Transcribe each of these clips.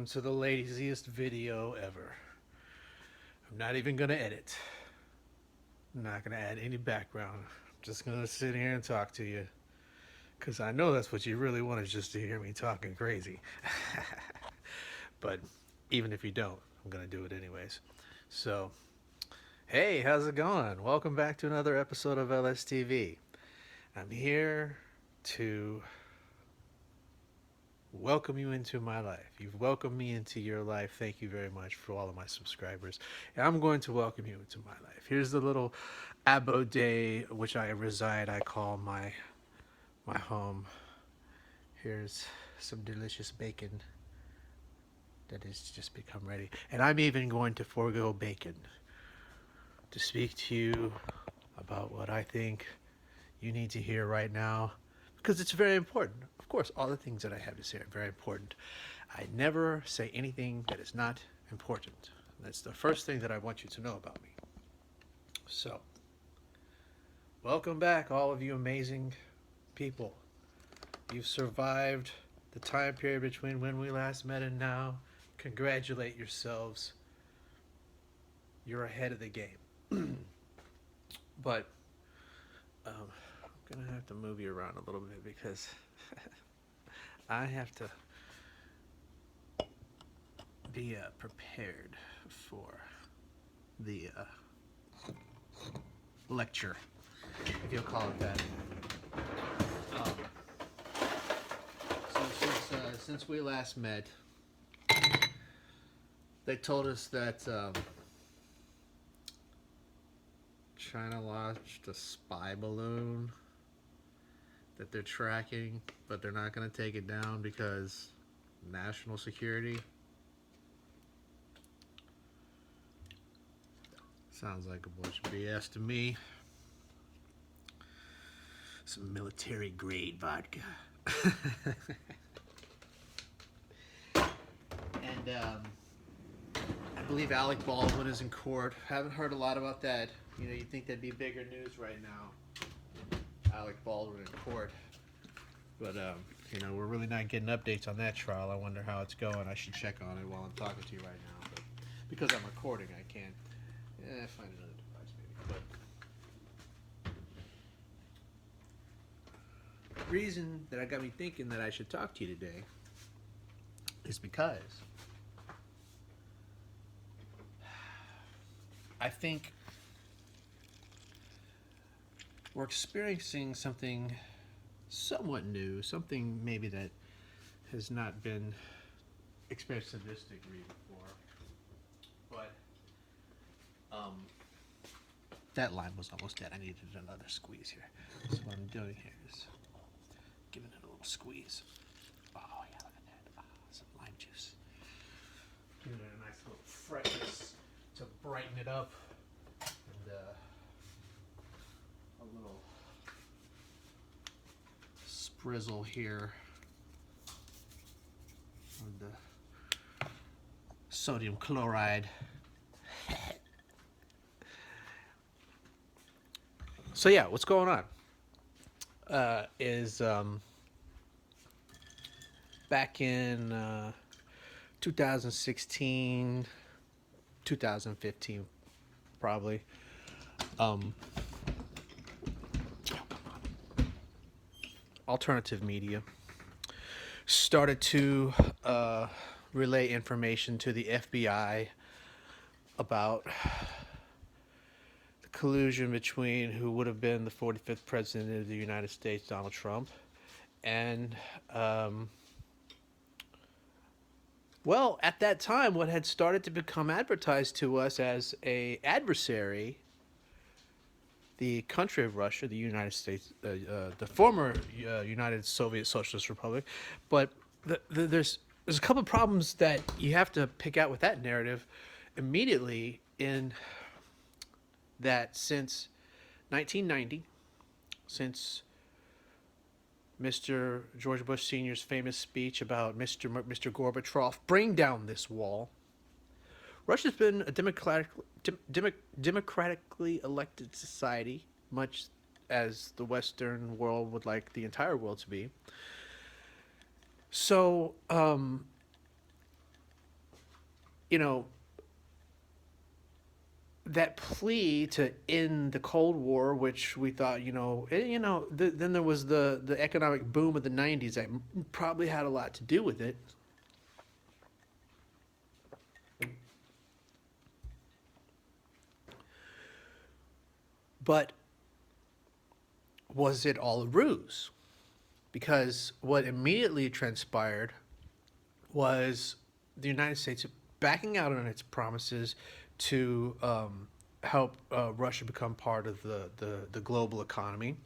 welcome to the laziest video ever. I'm not even gonna edit. I'm not gonna add any background. I'm just gonna sit here and talk to you. Cause I know that's what you really want, is just to hear me talking crazy. But even if you don't, I'm gonna do it anyways. So, hey, how's it going? Welcome back to another episode of LSTV. I'm here to welcome you into my life. You've welcomed me into your life. Thank you very much for all of my subscribers. And I'm going to welcome you into my life. Here's the little abode which I reside. I call my home. Here's some delicious bacon that has just become ready. And I'm even going to forego bacon to speak to you about what I think you need to hear right now, because it's very important. Of course, all the things that I have to say are very important. I never say anything that is not important. That's the first thing that I want you to know about me. So, welcome back, all of you amazing people. You've survived the time period between when we last met and now. Congratulate yourselves. You're ahead of the game. But I'm gonna have to move you around a little bit because I have to be prepared for the lecture, if you'll call it that. Um, since we last met, they told us that China launched a spy balloon that they're tracking, but they're not going to take it down because national security. Sounds like a bunch of BS to me. Some military grade vodka. And I believe Alec Baldwin is in court. Haven't heard a lot about that. You know, you'd think that'd be bigger news right now. Alec Baldwin in court. But, you know, we're really not getting updates on that trial. I wonder how it's going. I should check on it while I'm talking to you right now. But because I'm recording, I can't. Find another device maybe. But the reason that I got me thinking that I should talk to you today is because I think we're experiencing something somewhat new, something maybe that has not been experienced in this degree before. But that line was almost dead. I needed another squeeze here. So what I'm doing here is giving it a little squeeze. Oh yeah, look at that. Ah, some lime juice. Giving it a nice little freshness to brighten it up. And a little sprizzle here with the sodium chloride. So yeah, what's going on is back in 2016, 2015 probably, alternative media started to relay information to the FBI about the collusion between who would have been the 45th president of the United States, Donald Trump, and well, at that time, what had started to become advertised to us as a adversary, the country of Russia, the United States, the former United Soviet Socialist Republic. But there's a couple of problems that you have to pick out with that narrative immediately, in that since 1990, since Mr. George Bush Sr.'s famous speech about Mr. Gorbachev, bring down this wall, Russia's been a democratically elected society, much as the Western world would like the entire world to be. So you know, that plea to end the Cold War, which we thought, then there was the economic boom of the '90s that probably had a lot to do with it. But was it all a ruse? Because what immediately transpired was the United States backing out on its promises to help Russia become part of the global economy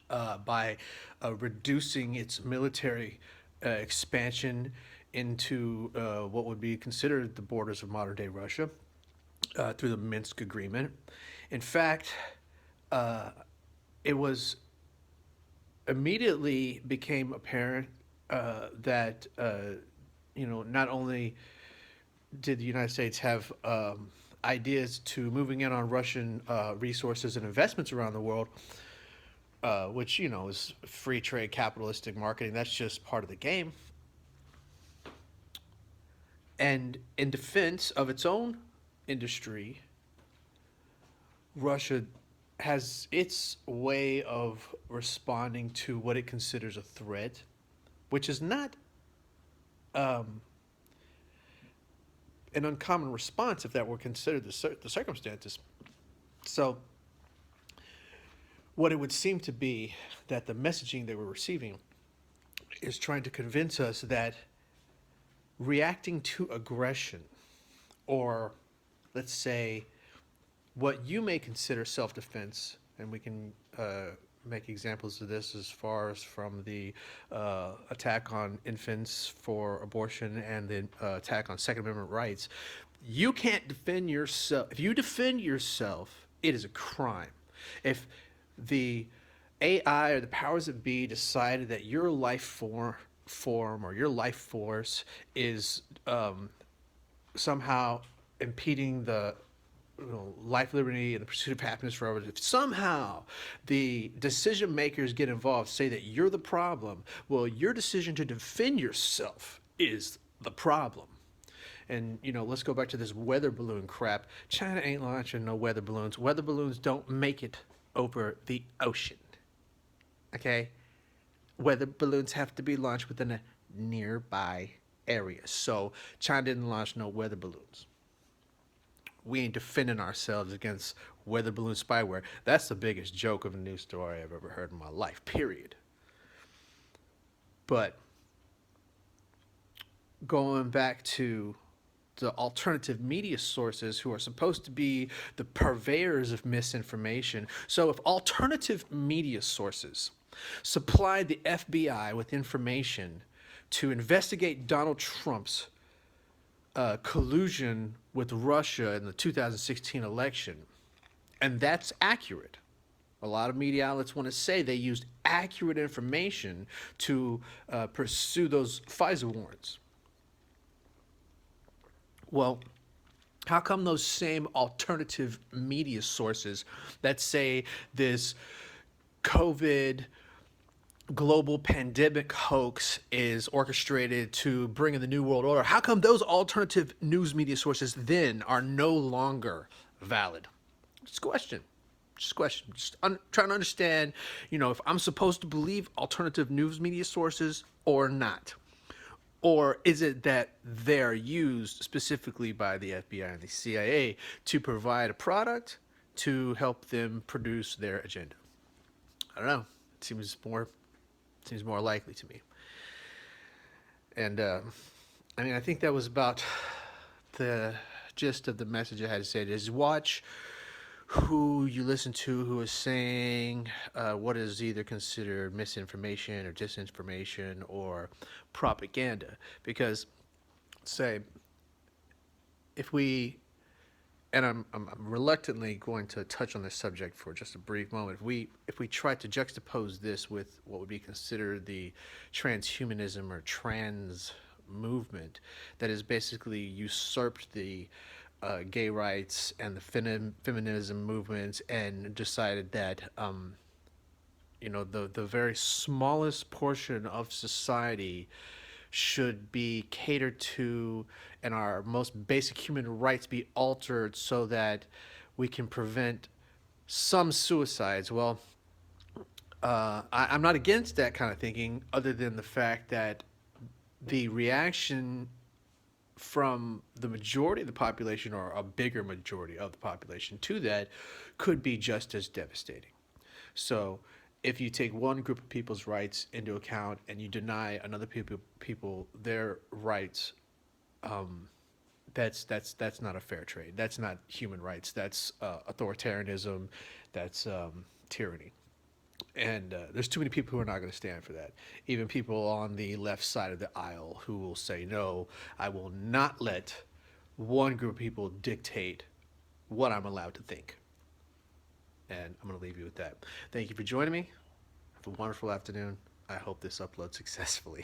by reducing its military expansion into what would be considered the borders of modern day Russia through the Minsk Agreement. In fact, uh, it was immediately became apparent that not only did the United States have ideas to moving in on Russian resources and investments around the world, which is free trade capitalistic marketing. That's just part of the game. And in defense of its own industry, Russia has its way of responding to what it considers a threat, which is not um, an uncommon response if that were considered the circumstances. So, what it would seem to be that the messaging they were receiving is trying to convince us that reacting to aggression, or let's say what you may consider self-defense, and we can make examples of this as far as from the attack on infants for abortion and the attack on Second Amendment rights. You can't defend yourself. If you defend yourself, it is a crime. If the AI or the powers that be decided that your form or your life force is somehow impeding the life, liberty, and the pursuit of happiness for others, if somehow the decision makers get involved, say that you're the problem, well, your decision to defend yourself is the problem. And let's go back to this weather balloon crap. China ain't launching no weather balloons. Weather balloons don't make it over the ocean. Okay? Weather balloons have to be launched within a nearby area. So China didn't launch no weather balloons. We ain't defending ourselves against weather balloon spyware. That's the biggest joke of a news story I've ever heard in my life, period. But going back to the alternative media sources who are supposed to be the purveyors of misinformation. So if alternative media sources supplied the FBI with information to investigate Donald Trump's collusion with Russia in the 2016 election, and that's accurate. A lot of media outlets want to say they used accurate information to pursue those FISA warrants. Well, how come those same alternative media sources that say this COVID global pandemic hoax is orchestrated to bring in the New World Order, how come those alternative news media sources then are no longer valid? Just a question. Trying to understand, if I'm supposed to believe alternative news media sources or not. Or is it that they're used specifically by the FBI and the CIA to provide a product to help them produce their agenda? I don't know. It seems more likely to me. And I think that was about the gist of the message I had to say. Is watch who you listen to, who is saying what is either considered misinformation or disinformation or propaganda. Because, say, if we, and I'm reluctantly going to touch on this subject for just a brief moment. If we try to juxtapose this with what would be considered the transhumanism or trans movement that has basically usurped the gay rights and the feminism movements and decided that the very smallest portion of society should be catered to and our most basic human rights be altered so that we can prevent some suicides. Well, I'm not against that kind of thinking, other than the fact that the reaction from the majority of the population, or a bigger majority of the population, to that could be just as devastating. So if you take one group of people's rights into account and you deny another people their rights, that's not a fair trade. That's not human rights. That's authoritarianism. That's tyranny. And there's too many people who are not going to stand for that. Even people on the left side of the aisle who will say, no, I will not let one group of people dictate what I'm allowed to think. And I'm going to leave you with that. Thank you for joining me. Have a wonderful afternoon. I hope this uploads successfully.